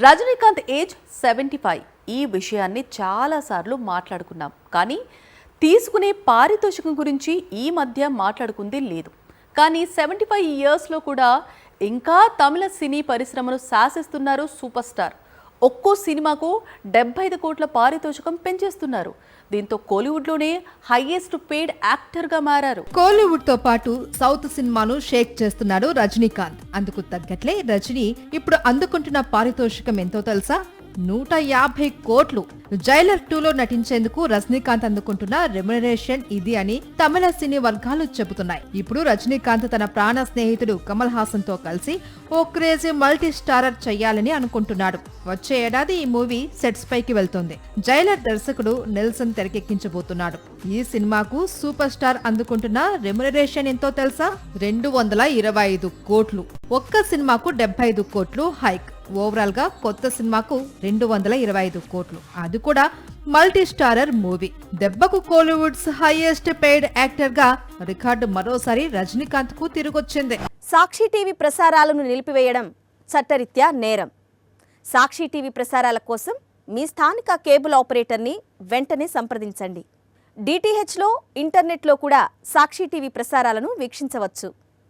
Rajinikanth age 75. ఈ విషయాన్ని చాలాసార్లు మాట్లాడుకున్నాం, కానీ తీసుకునే పారితోషికం గురించి ఈ మధ్య మాట్లాడుకుంది లేదు. కానీ 75 ఇయర్స్లో కూడా ఇంకా తమిళ సినీ పరిశ్రమను శాసిస్తున్నారు సూపర్ స్టార్. ఒక్కో సినిమాకు 75 కోట్ల పారితోషికం పెంచేస్తున్నారు. దీంతో కోలీవుడ్లోనే హైయెస్ట్ పెయిడ్ యాక్టర్గా మారారు. కోలీవుడ్తో పాటు సౌత్ సినిమాను షేక్ చేస్తున్నాడు రజనీకాంత్. అందుకు తగ్గట్లే రజనీ ఇప్పుడు అందుకుంటున్న పారితోషికం ఎంతో తెలుసా? 150 కోట్లు. జైలర్ 2లో నటించేందుకు రజనీకాంత్ అందుకుంటున్న రెమ్యునరేషన్ ఇది అని తమిళ సినీ వర్గాలు చెబుతున్నాయి. ఇప్పుడు రజనీకాంత్ తన ప్రాణ స్నేహితుడు కమల్ హాసన్ తో కలిసి ఓ క్రేజీ మల్టీ స్టారర్ చెయ్యాలని అనుకుంటున్నాడు. వచ్చే ఏడాది ఈ మూవీ సెట్స్ పైకి వెళ్తుంది. జైలర్ దర్శకుడు నెల్సన్ తెరకెక్కించబోతున్నాడు. ఈ సినిమాకు సూపర్ స్టార్ అందుకుంటున్న రెమ్యునరేషన్ ఎంతో తెలుసా? 225 కోట్లు. ఒక్క సినిమాకు 75 కోట్లు హైక్. ఓవరాల్ గా కొత్త సినిమాకు 225 కోట్లు. అది కూడా మల్టీ స్టారర్ మూవీ. దెబ్బకు కోలీవుడ్స్ హైయెస్ట్ పెయిడ్ యాక్టర్ గా రికార్డు మరోసారి రజనీకాంత్ కు తిరిగొచ్చింది. సాక్షి టీవీ ప్రసారాలను నిలిపివేయడం చట్టరీత్యా నేరం. సాక్షి టీవీ ప్రసారాల కోసం మీ స్థానిక కేబుల్ ఆపరేటర్ని వెంటనే సంప్రదించండి. డిటిహెచ్లో, ఇంటర్నెట్లో కూడా సాక్షి టీవీ ప్రసారాలను వీక్షించవచ్చు.